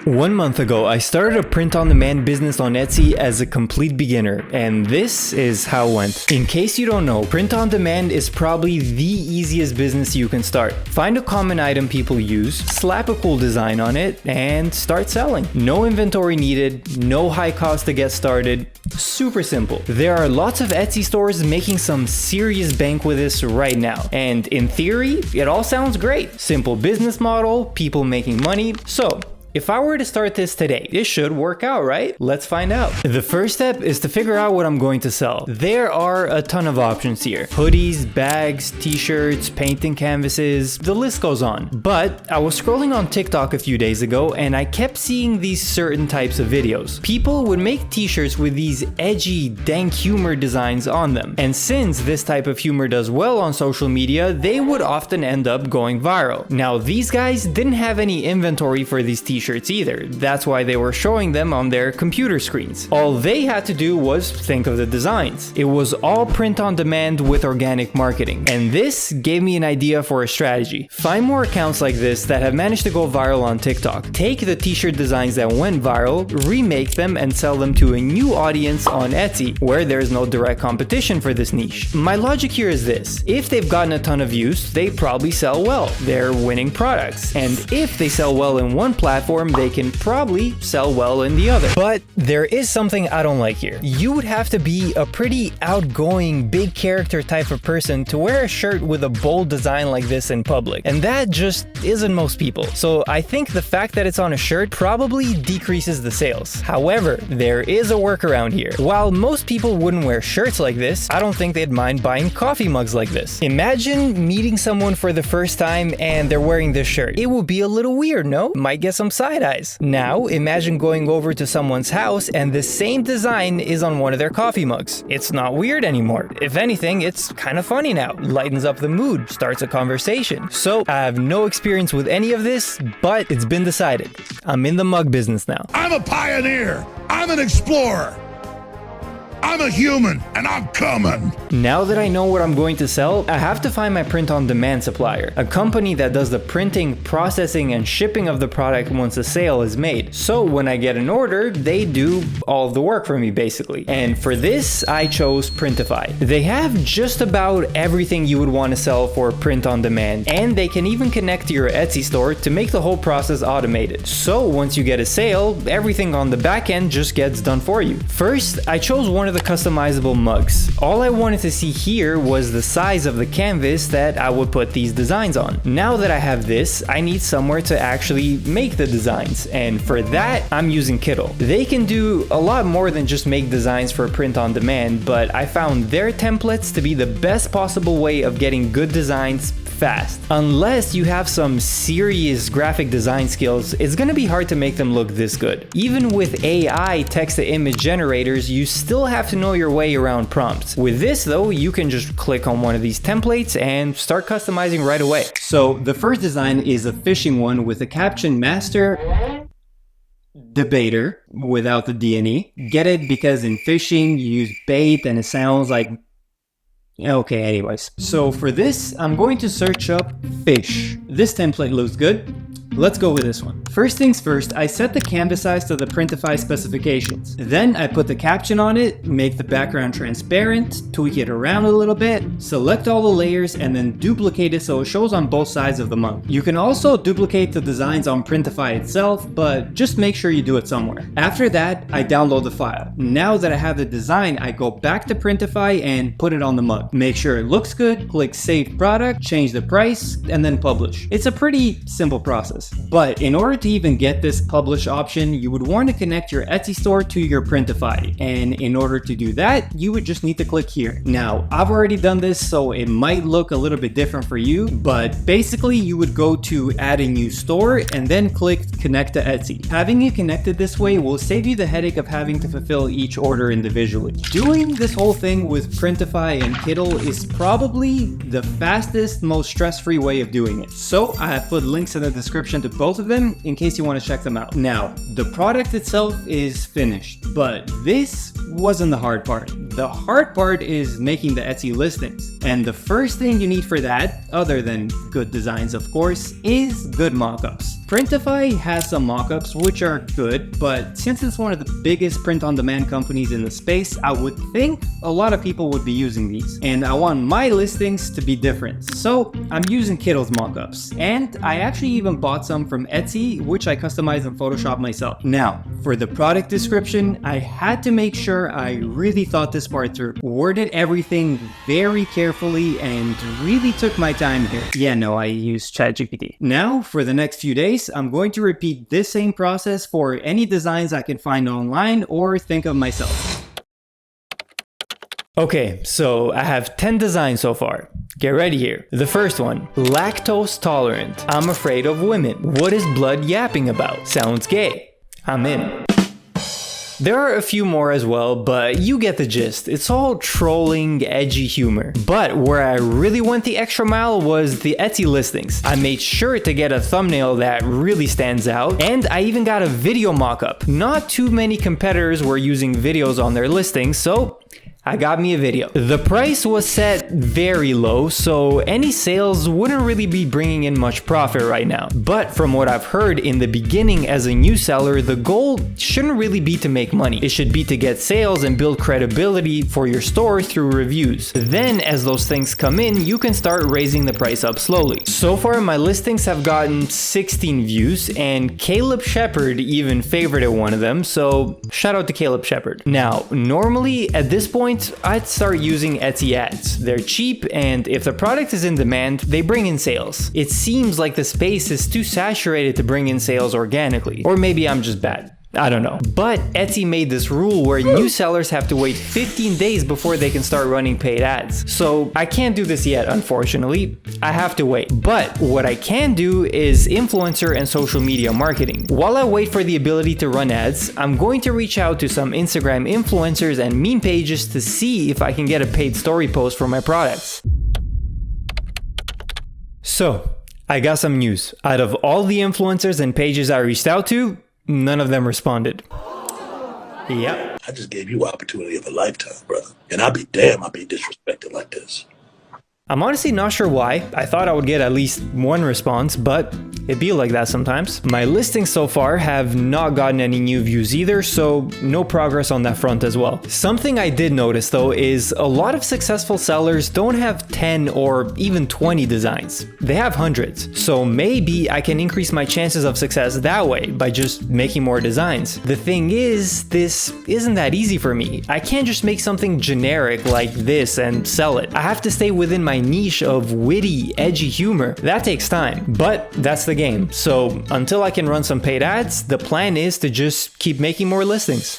1 month ago, I started a print-on-demand business on Etsy as a complete beginner, and this is how it went. In case you don't know, print-on-demand is probably the easiest business you can start. Find a common item people use, slap a cool design on it, and start selling. No inventory needed, no high cost to get started, super simple. There are lots of Etsy stores making some serious bank with this right now, and in theory, it all sounds great. Simple business model, people making money, so if I were to start this today, it should work out, right? Let's find out. The first step is to figure out what I'm going to sell. There are a ton of options here. Hoodies, bags, t-shirts, painting canvases, the list goes on. But I was scrolling on TikTok a few days ago and I kept seeing these certain types of videos. People would make t-shirts with these edgy, dank humor designs on them. And since this type of humor does well on social media, they would often end up going viral. Now, these guys didn't have any inventory for these t-shirts either. That's why they were showing them on their computer screens. All they had to do was think of the designs. It was all print on demand with organic marketing. And this gave me an idea for a strategy. Find more accounts like this that have managed to go viral on TikTok. Take the t-shirt designs that went viral, remake them, and sell them to a new audience on Etsy, where there's no direct competition for this niche. My logic here is this: if they've gotten a ton of views, they probably sell well. They're winning products. And if they sell well in one platform, they can probably sell well in the other. But there is something I don't like here. You would have to be a pretty outgoing, big character type of person to wear a shirt with a bold design like this in public. And that just isn't most people. So I think the fact that it's on a shirt probably decreases the sales. However, there is a workaround here. While most people wouldn't wear shirts like this, I don't think they'd mind buying coffee mugs like this. Imagine meeting someone for the first time and they're wearing this shirt. It would be a little weird, no? Might get some side eyes. Now, imagine going over to someone's house and the same design is on one of their coffee mugs. It's not weird anymore. If anything, it's kind of funny now. Lightens up the mood, starts a conversation. So, I have no experience with any of this, but it's been decided. I'm in the mug business now. I'm a pioneer. I'm an explorer. I'm a human, and I'm coming. Now that I know what I'm going to sell, I have to find my print-on-demand supplier, a company that does the printing, processing, and shipping of the product once a sale is made. So when I get an order, they do all of the work for me, basically. And for this, I chose Printify. They have just about everything you would want to sell for print-on-demand, and they can even connect to your Etsy store to make the whole process automated. So once you get a sale, everything on the back end just gets done for you. First, I chose one of the customizable mugs. All I wanted to see here was the size of the canvas that I would put these designs on. Now that I have this, I need somewhere to actually make the designs, and for that, I'm using Kittle. They can do a lot more than just make designs for print on demand, but I found their templates to be the best possible way of getting good designs fast. Unless you have some serious graphic design skills, it's gonna be hard to make them look this good. Even with AI text-to-image generators, you still have to know your way around prompts. With this though, you can just click on one of these templates and start customizing right away. So the first design is a fishing one with a caption master debater without the D&E. Get it? Because in fishing you use bait and it sounds like... Okay, anyways. So for this, I'm going to search up fish. This template looks good. Let's go with this one. First things first, I set the canvas size to the Printify specifications. Then I put the caption on it, make the background transparent, tweak it around a little bit, select all the layers, and then duplicate it so it shows on both sides of the mug. You can also duplicate the designs on Printify itself, but just make sure you do it somewhere. After that, I download the file. Now that I have the design, I go back to Printify and put it on the mug. Make sure it looks good, click Save Product, change the price, and then publish. It's a pretty simple process. But in order to even get this publish option, you would want to connect your Etsy store to your Printify. And in order to do that, you would just need to click here. Now, I've already done this, so it might look a little bit different for you, but basically you would go to add a new store and then click connect to Etsy. Having it connected this way will save you the headache of having to fulfill each order individually. Doing this whole thing with Printify and Kittle is probably the fastest, most stress-free way of doing it. So I have put links in the description to both of them in case you want to check them out. Now, the product itself is finished, but this wasn't the hard part. The hard part is making the Etsy listings. And the first thing you need for that, other than good designs of course, is good mockups. Printify has some mockups which are good, but since it's one of the biggest print-on-demand companies in the space, I would think a lot of people would be using these. And I want my listings to be different. So I'm using Kittle's mockups. And I actually even bought some from Etsy, which I customized in Photoshop myself. Now, for the product description, I had to make sure I really thought this part through. Worded everything very carefully and really took my time here. Yeah, no, I used ChatGPT. Now, for the next few days, I'm going to repeat this same process for any designs I can find online or think of myself. Okay, so I have 10 designs so far. Get ready here. The first one, lactose tolerant. I'm afraid of women. What is blood yapping about? Sounds gay. I'm in. There are a few more as well, but you get the gist. It's all trolling, edgy humor. But where I really went the extra mile was the Etsy listings. I made sure to get a thumbnail that really stands out, and I even got a video mockup. Not too many competitors were using videos on their listings, so I got me a video. The price was set very low, so any sales wouldn't really be bringing in much profit right now. But from what I've heard in the beginning as a new seller, the goal shouldn't really be to make money. It should be to get sales and build credibility for your store through reviews. Then as those things come in, you can start raising the price up slowly. So far, my listings have gotten 16 views, and Caleb Shepard even favorited one of them, so shout out to Caleb Shepard. Now, normally at this point, I'd start using Etsy ads. They're cheap, and if the product is in demand, they bring in sales. It seems like the space is too saturated to bring in sales organically. Or maybe I'm just bad. I don't know. But Etsy made this rule where new sellers have to wait 15 days before they can start running paid ads. So I can't do this yet, unfortunately. I have to wait. But what I can do is influencer and social media marketing. While I wait for the ability to run ads, I'm going to reach out to some Instagram influencers and meme pages to see if I can get a paid story post for my products. So, I got some news. Out of all the influencers and pages I reached out to, none of them responded. Yep. I just gave you an opportunity of a lifetime, brother. And I'd be damned I'd be disrespected like this. I'm honestly not sure why. I thought I would get at least one response, but it be like that sometimes. My listings so far have not gotten any new views either, so no progress on that front as well. Something I did notice though is a lot of successful sellers don't have 10 or even 20 designs. They have hundreds. So maybe I can increase my chances of success that way by just making more designs. The thing is, this isn't that easy for me. I can't just make something generic like this and sell it. I have to stay within my niche of witty, edgy humor. That takes time, but that's the game. So until I can run some paid ads, the plan is to just keep making more listings.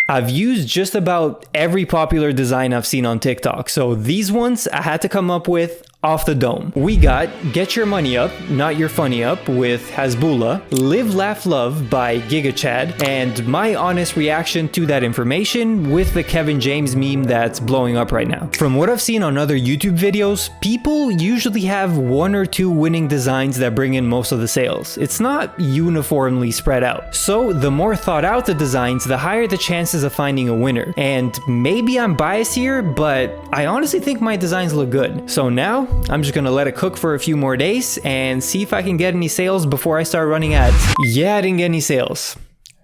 I've used just about every popular design I've seen on TikTok, so these ones I had to come up with off the dome. We got Get Your Money Up, Not Your Funny Up with Hasbulla, Live Laugh Love by GigaChad, and my honest reaction to that information with the Kevin James meme that's blowing up right now. From what I've seen on other YouTube videos, people usually have one or two winning designs that bring in most of the sales. It's not uniformly spread out. So the more thought out the designs, the higher the chances of finding a winner. And maybe I'm biased here, but I honestly think my designs look good. So now, I'm just gonna let it cook for a few more days and see if I can get any sales before I start running ads. Yeah, I didn't get any sales.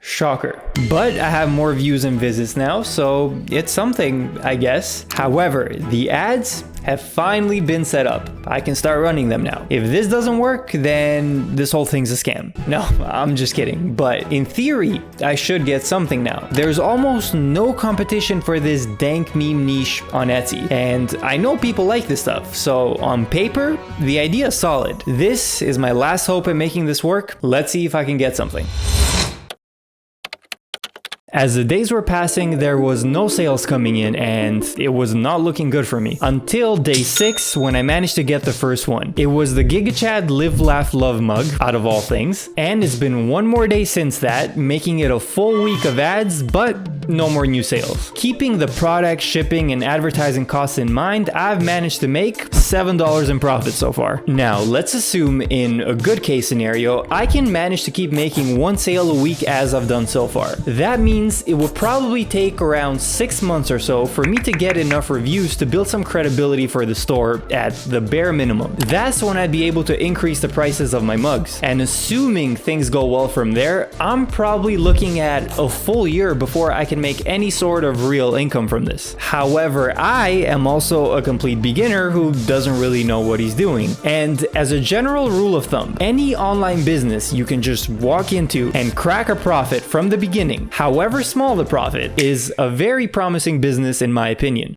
Shocker. But I have more views and visits now, so it's something, I guess. However, the ads have finally been set up. I can start running them now. If this doesn't work, then this whole thing's a scam. No, I'm just kidding. But in theory, I should get something now. There's almost no competition for this dank meme niche on Etsy, and I know people like this stuff, so on paper, the idea is solid. This is my last hope at making this work. Let's see if I can get something. As the days were passing, there was no sales coming in and it was not looking good for me. Until day 6 when I managed to get the first one. It was the GigaChad Live Laugh Love mug, out of all things. And it's been one more day since that, making it a full week of ads, but no more new sales. Keeping the product, shipping, and advertising costs in mind, I've managed to make $7 in profit so far. Now, let's assume in a good case scenario, I can manage to keep making one sale a week as I've done so far. That means it will probably take around 6 months or so for me to get enough reviews to build some credibility for the store at the bare minimum. That's when I'd be able to increase the prices of my mugs. And assuming things go well from there, I'm probably looking at a full year before I can make any sort of real income from this. However, I am also a complete beginner who doesn't really know what he's doing. And as a general rule of thumb, any online business you can just walk into and crack a profit from the beginning, however small the profit, is a very promising business in my opinion.